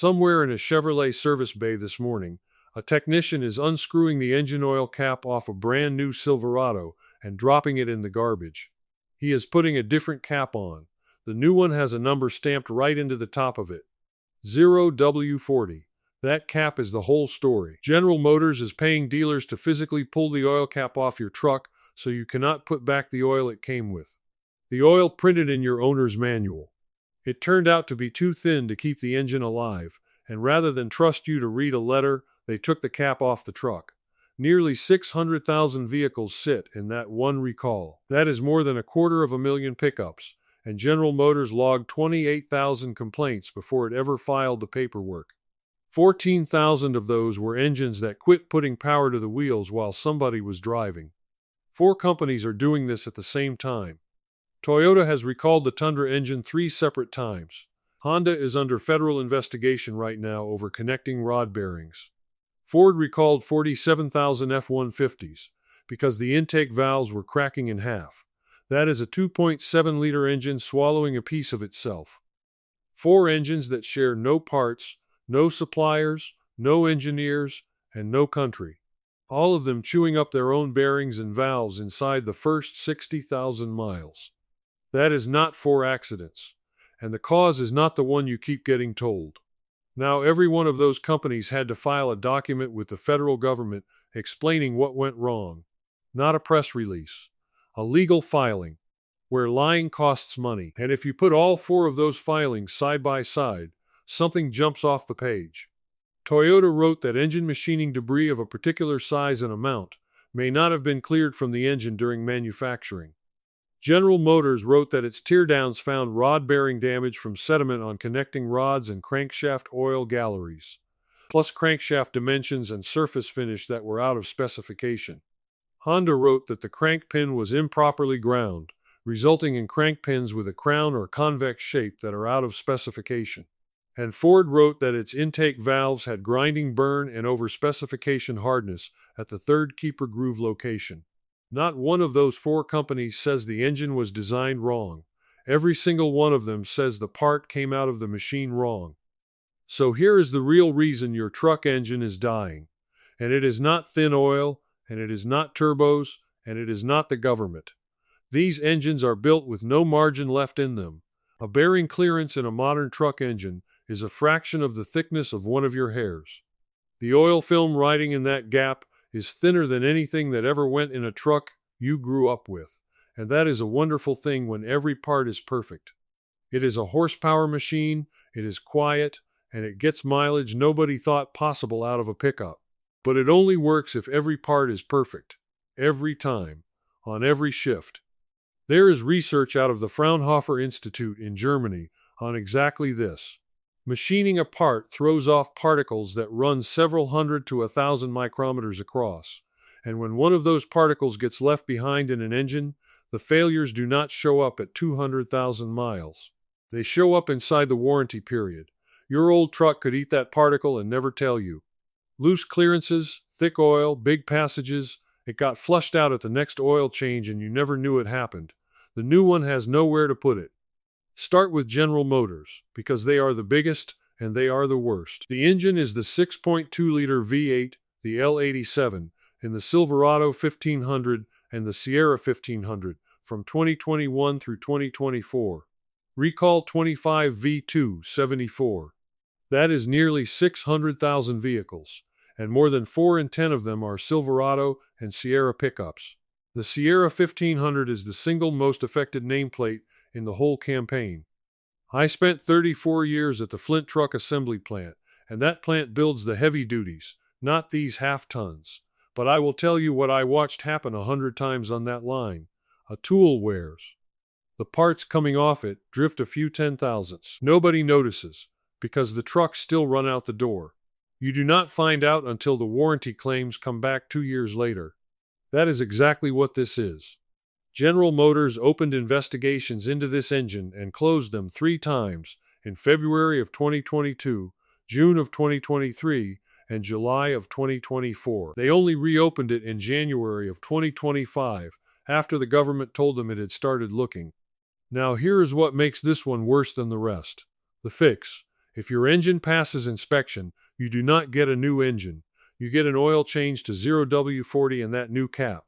Somewhere in a Chevrolet service bay this morning, a technician is unscrewing the engine oil cap off a brand new Silverado and dropping it in the garbage. He is putting a different cap on. The new one has a number stamped right into the top of it. 0W40. That cap is the whole story. General Motors is paying dealers to physically pull the oil cap off your truck so you cannot put back the oil it came with. The oil printed in your owner's manual. It turned out to be too thin to keep the engine alive, and rather than trust you to read a letter, they took the cap off the truck. Nearly 600,000 vehicles sit in that one recall. That is more than 250,000 pickups, and General Motors logged 28,000 complaints before it ever filed the paperwork. 14,000 of those were engines that quit putting power to the wheels while somebody was driving. 4 companies are doing this at the same time. Toyota has recalled the Tundra engine 3 separate times. Honda is under federal investigation right now over connecting rod bearings. Ford recalled 47,000 F-150s because the intake valves were cracking in half. That is a 2.7-liter engine swallowing a piece of itself. 4 engines that share no parts, no suppliers, no engineers, and no country. All of them chewing up their own bearings and valves inside the first 60,000 miles. That is not 4 accidents, and the cause is not the one you keep getting told. Now every one of those companies had to file a document with the federal government explaining what went wrong. Not a press release. A legal filing, where lying costs money. And if you put all 4 of those filings side by side, something jumps off the page. Toyota wrote that engine machining debris of a particular size and amount may not have been cleared from the engine during manufacturing. General Motors wrote that its teardowns found rod bearing damage from sediment on connecting rods and crankshaft oil galleries, plus crankshaft dimensions and surface finish that were out of specification. Honda wrote that the crank pin was improperly ground, resulting in crank pins with a crown or convex shape that are out of specification. And Ford wrote that its intake valves had grinding burn and over specification hardness at the 3rd keeper groove location. Not one of those 4 companies says the engine was designed wrong. Every single one of them says the part came out of the machine wrong. So here is the real reason your truck engine is dying. And it is not thin oil, and it is not turbos, and it is not the government. These engines are built with no margin left in them. A bearing clearance in a modern truck engine is a fraction of the thickness of one of your hairs. The oil film riding in that gap is thinner than anything that ever went in a truck you grew up with, and that is a wonderful thing when every part is perfect. It is a horsepower machine, it is quiet, and it gets mileage nobody thought possible out of a pickup. But it only works if every part is perfect, every time, on every shift. There is research out of the Fraunhofer Institute in Germany on exactly this. Machining a part throws off particles that run several hundred to 1,000 micrometers across, and when one of those particles gets left behind in an engine, the failures do not show up at 200,000 miles. They show up inside the warranty period. Your old truck could eat that particle and never tell you. Loose clearances, thick oil, big passages, it got flushed out at the next oil change and you never knew it happened. The new one has nowhere to put it. Start with General Motors, because they are the biggest and they are the worst. The engine is the 6.2-liter V8, the L87, in the Silverado 1500 and the Sierra 1500 from 2021 through 2024. Recall 25 V274. That is nearly 600,000 vehicles, and more than 4 in 10 of them are Silverado and Sierra pickups. The Sierra 1500 is the single most affected nameplate in the whole campaign. I spent 34 years at the Flint Truck Assembly Plant, and that plant builds the heavy duties, not these half-tons. But I will tell you what I watched happen 100 times on that line. A tool wears. The parts coming off it drift a few 10,000ths. Nobody notices, because the trucks still run out the door. You do not find out until the warranty claims come back 2 years later. That is exactly what this is. General Motors opened investigations into this engine and closed them 3 times, in February of 2022, June of 2023, and July of 2024. They only reopened it in January of 2025, after the government told them it had started looking. Now here is what makes this one worse than the rest. The fix. If your engine passes inspection, you do not get a new engine. You get an oil change to 0W40 and that new cap.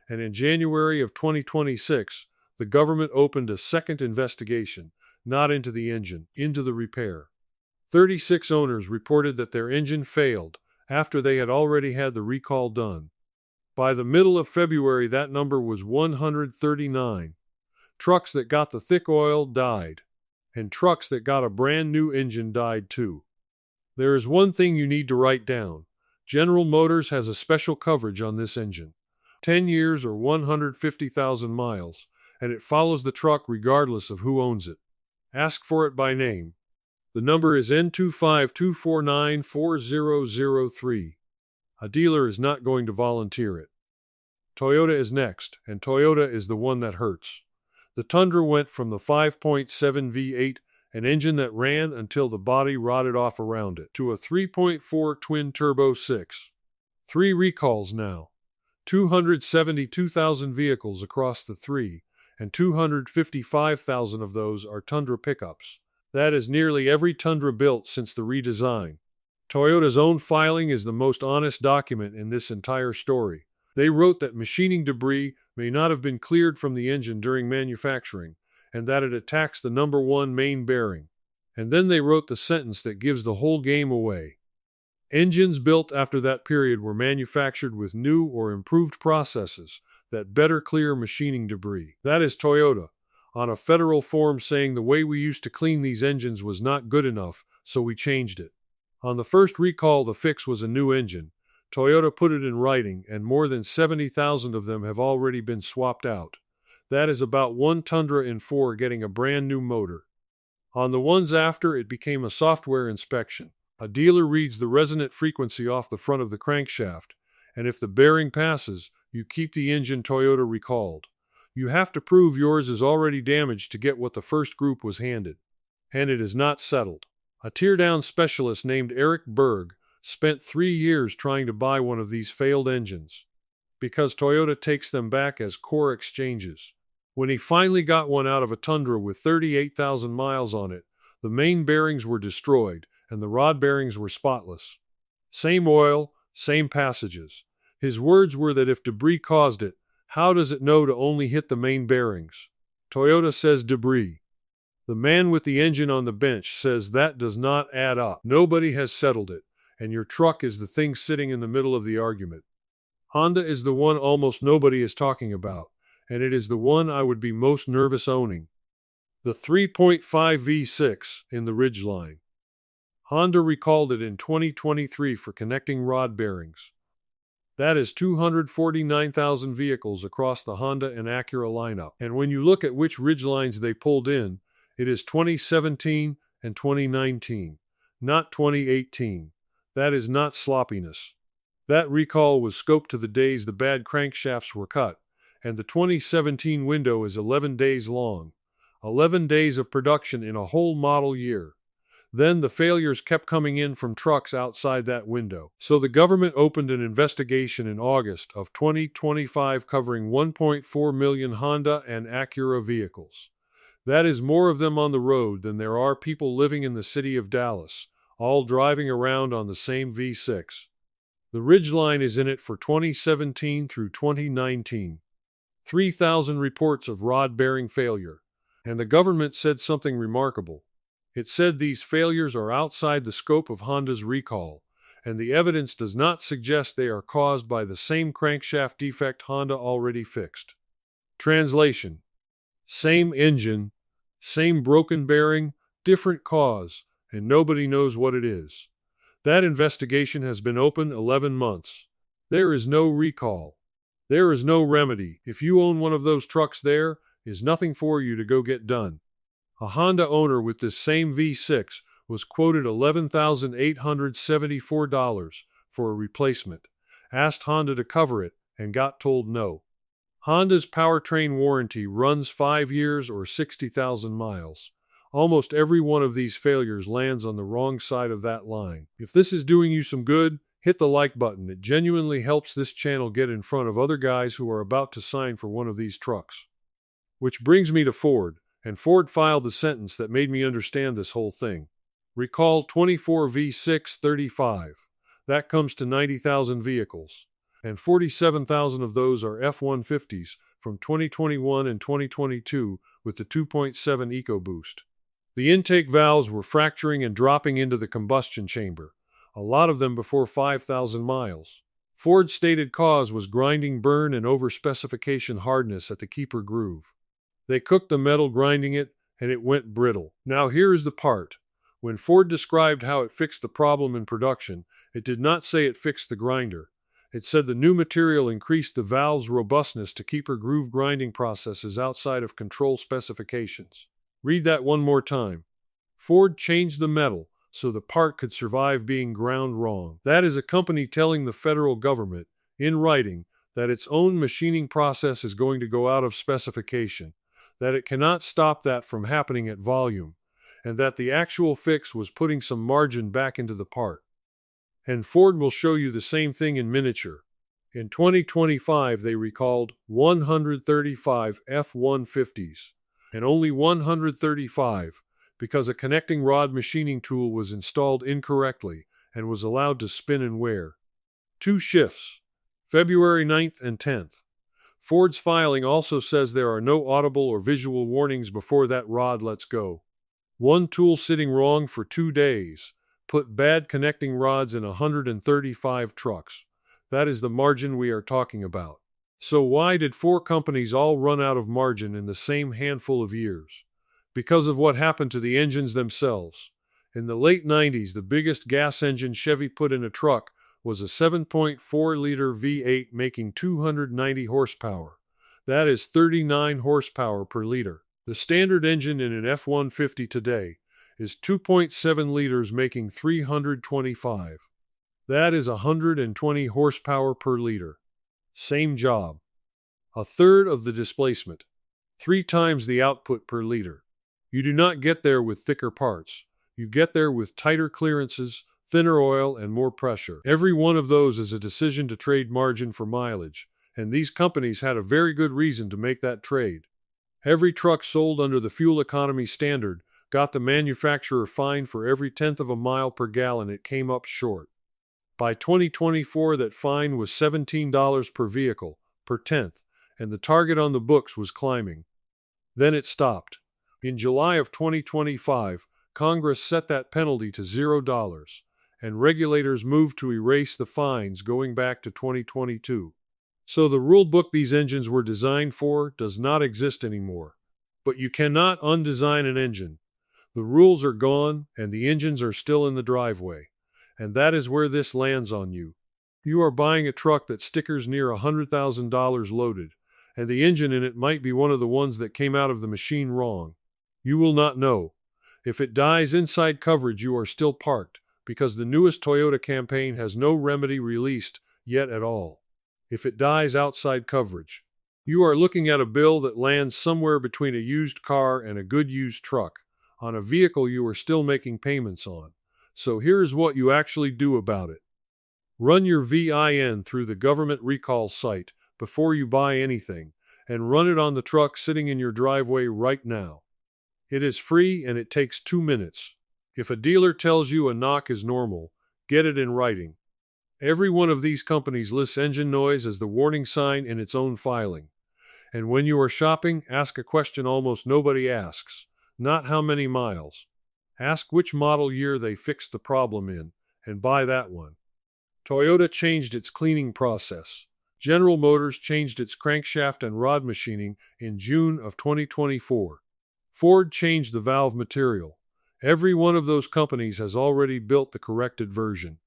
And in January of 2026, the government opened a second investigation, not into the engine, into the repair. 36 owners reported that their engine failed after they had already had the recall done. By the middle of February, that number was 139. Trucks that got the thick oil died, and trucks that got a brand new engine died too. There is one thing you need to write down. General Motors has a special coverage on this engine. 10 years or 150,000 miles, and it follows the truck regardless of who owns it. Ask for it by name. The number is N252494003. A dealer is not going to volunteer it. Toyota is next, and Toyota is the one that hurts. The Tundra went from the 5.7 V8, an engine that ran until the body rotted off around it, to a 3.4 twin-turbo 6. 3 recalls now. 272,000 vehicles across the 3, and 255,000 of those are Tundra pickups. That is nearly every Tundra built since the redesign. Toyota's own filing is the most honest document in this entire story. They wrote that machining debris may not have been cleared from the engine during manufacturing, and that it attacks the number 1 main bearing. And then they wrote the sentence that gives the whole game away. Engines built after that period were manufactured with new or improved processes that better clear machining debris. That is Toyota, on a federal form saying the way we used to clean these engines was not good enough, so we changed it. On the first recall, the fix was a new engine. Toyota put it in writing, and more than 70,000 of them have already been swapped out. That is about 1 Tundra in 4 getting a brand new motor. On the ones after, it became a software inspection. A dealer reads the resonant frequency off the front of the crankshaft, and if the bearing passes, you keep the engine Toyota recalled. You have to prove yours is already damaged to get what the first group was handed. And it is not settled. A teardown specialist named Eric Berg spent 3 years trying to buy one of these failed engines, because Toyota takes them back as core exchanges. When he finally got one out of a Tundra with 38,000 miles on it, the main bearings were destroyed and the rod bearings were spotless. Same oil, same passages. His words were that if debris caused it, how does it know to only hit the main bearings? Toyota says debris. The man with the engine on the bench says that does not add up. Nobody has settled it, and your truck is the thing sitting in the middle of the argument. Honda is the one almost nobody is talking about, and it is the one I would be most nervous owning. The 3.5 V6 in the Ridgeline. Honda recalled it in 2023 for connecting rod bearings. That is 249,000 vehicles across the Honda and Acura lineup. And when you look at which Ridgelines they pulled in, it is 2017 and 2019, not 2018. That is not sloppiness. That recall was scoped to the days the bad crankshafts were cut, and the 2017 window is 11 days long. 11 days of production in a whole model year. Then the failures kept coming in from trucks outside that window. So the government opened an investigation in August of 2025 covering 1.4 million Honda and Acura vehicles. That is more of them on the road than there are people living in the city of Dallas, all driving around on the same V6. The Ridgeline is in it for 2017 through 2019. 3,000 reports of rod bearing failure. And the government said something remarkable. It said these failures are outside the scope of Honda's recall, and the evidence does not suggest they are caused by the same crankshaft defect Honda already fixed. Translation: same engine, same broken bearing, different cause, and nobody knows what it is. That investigation has been open 11 months. There is no recall. There is no remedy. If you own one of those trucks, there is nothing for you to go get done. A Honda owner with this same V6 was quoted $11,874 for a replacement, asked Honda to cover it, and got told no. Honda's powertrain warranty runs 5 years or 60,000 miles. Almost every one of these failures lands on the wrong side of that line. If this is doing you some good, hit the like button. It genuinely helps this channel get in front of other guys who are about to sign for one of these trucks. Which brings me to Ford, and Ford filed the sentence that made me understand this whole thing. Recall 24V635. That comes to 90,000 vehicles. And 47,000 of those are F-150s from 2021 and 2022 with the 2.7 EcoBoost. The intake valves were fracturing and dropping into the combustion chamber, a lot of them before 5,000 miles. Ford's stated cause was grinding burn and over-specification hardness at the keeper groove. They cooked the metal grinding it, and it went brittle. Now here is the part. When Ford described how it fixed the problem in production, it did not say it fixed the grinder. It said the new material increased the valve's robustness to keeper groove grinding processes outside of control specifications. Read that one more time. Ford changed the metal so the part could survive being ground wrong. That is a company telling the federal government, in writing, that its own machining process is going to go out of specification, that it cannot stop that from happening at volume, and that the actual fix was putting some margin back into the part. And Ford will show you the same thing in miniature. In 2025, they recalled 135 F-150s, and only 135 because a connecting rod machining tool was installed incorrectly and was allowed to spin and wear. 2 shifts, February 9th and 10th. Ford's filing also says there are no audible or visual warnings before that rod lets go. 1 tool sitting wrong for 2 days. Put bad connecting rods in 135 trucks. That is the margin we are talking about. So why did 4 companies all run out of margin in the same handful of years? Because of what happened to the engines themselves. In the late 90s, the biggest gas engine Chevy put in a truck was a 7.4-liter V8 making 290 horsepower. That is 39 horsepower per liter. The standard engine in an F-150 today is 2.7 liters making 325. That is 120 horsepower per liter. Same job. A third of the displacement. 3 times the output per liter. You do not get there with thicker parts. You get there with tighter clearances, thinner oil, and more pressure. Every one of those is a decision to trade margin for mileage, and these companies had a very good reason to make that trade. Every truck sold under the fuel economy standard got the manufacturer fined for every 1/10 of a mile per gallon it came up short. By 2024, that fine was $17 per vehicle, per 1/10, and the target on the books was climbing. Then it stopped. In July of 2025, Congress set that penalty to $0, and regulators moved to erase the fines going back to 2022. So the rule book these engines were designed for does not exist anymore. But you cannot undesign an engine. The rules are gone, and the engines are still in the driveway. And that is where this lands on you. You are buying a truck that stickers near $100,000 loaded, and the engine in it might be one of the ones that came out of the machine wrong. You will not know. If it dies inside coverage, you are still parked, because the newest Toyota campaign has no remedy released yet at all. If it dies outside coverage, you are looking at a bill that lands somewhere between a used car and a good used truck, on a vehicle you are still making payments on. So here's what you actually do about it. Run your VIN through the government recall site before you buy anything, and run it on the truck sitting in your driveway right now. It is free and it takes 2 minutes. If a dealer tells you a knock is normal, get it in writing. Every one of these companies lists engine noise as the warning sign in its own filing. And when you are shopping, ask a question almost nobody asks. Not how many miles. Ask which model year they fixed the problem in, and buy that one. Toyota changed its cleaning process. General Motors changed its crankshaft and rod machining in June of 2024. Ford changed the valve material. Every one of those companies has already built the corrected version.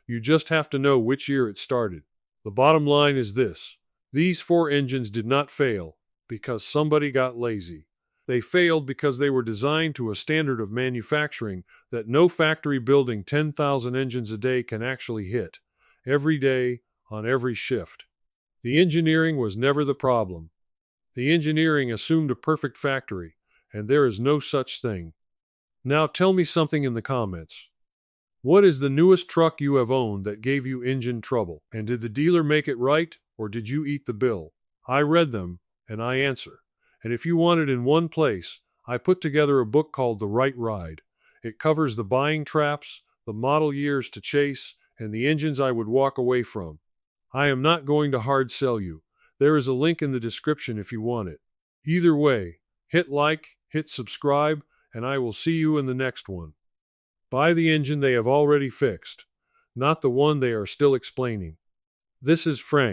You just have to know which year it started. The bottom line is this. These 4 engines did not fail because somebody got lazy. They failed because they were designed to a standard of manufacturing that no factory building 10,000 engines a day can actually hit, every day, on every shift. The engineering was never the problem. The engineering assumed a perfect factory, and there is no such thing. Now tell me something in the comments. What is the newest truck you have owned that gave you engine trouble? And did the dealer make it right, or did you eat the bill? I read them, and I answer. And if you want it in one place, I put together a book called The Right Ride. It covers the buying traps, the model years to chase, and the engines I would walk away from. I am not going to hard sell you. There is a link in the description if you want it. Either way, hit like, hit subscribe, and I will see you in the next one. Buy the engine they have already fixed, not the one they are still explaining. This is Frank.